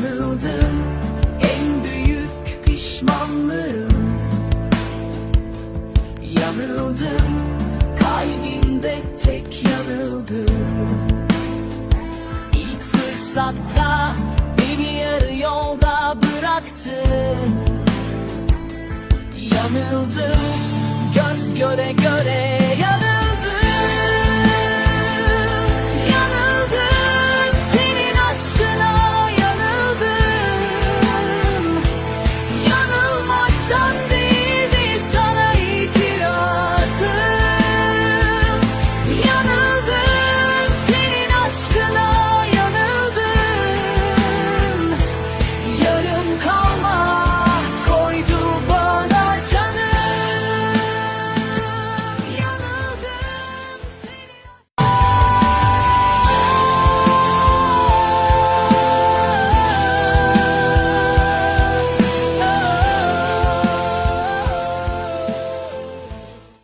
Yanıldım, en büyük pişmanlığım. Yanıldım, kalbimde tek yanılgım. İlk fırsatta beni yarı yolda bıraktın. Yanıldım, göz göre göre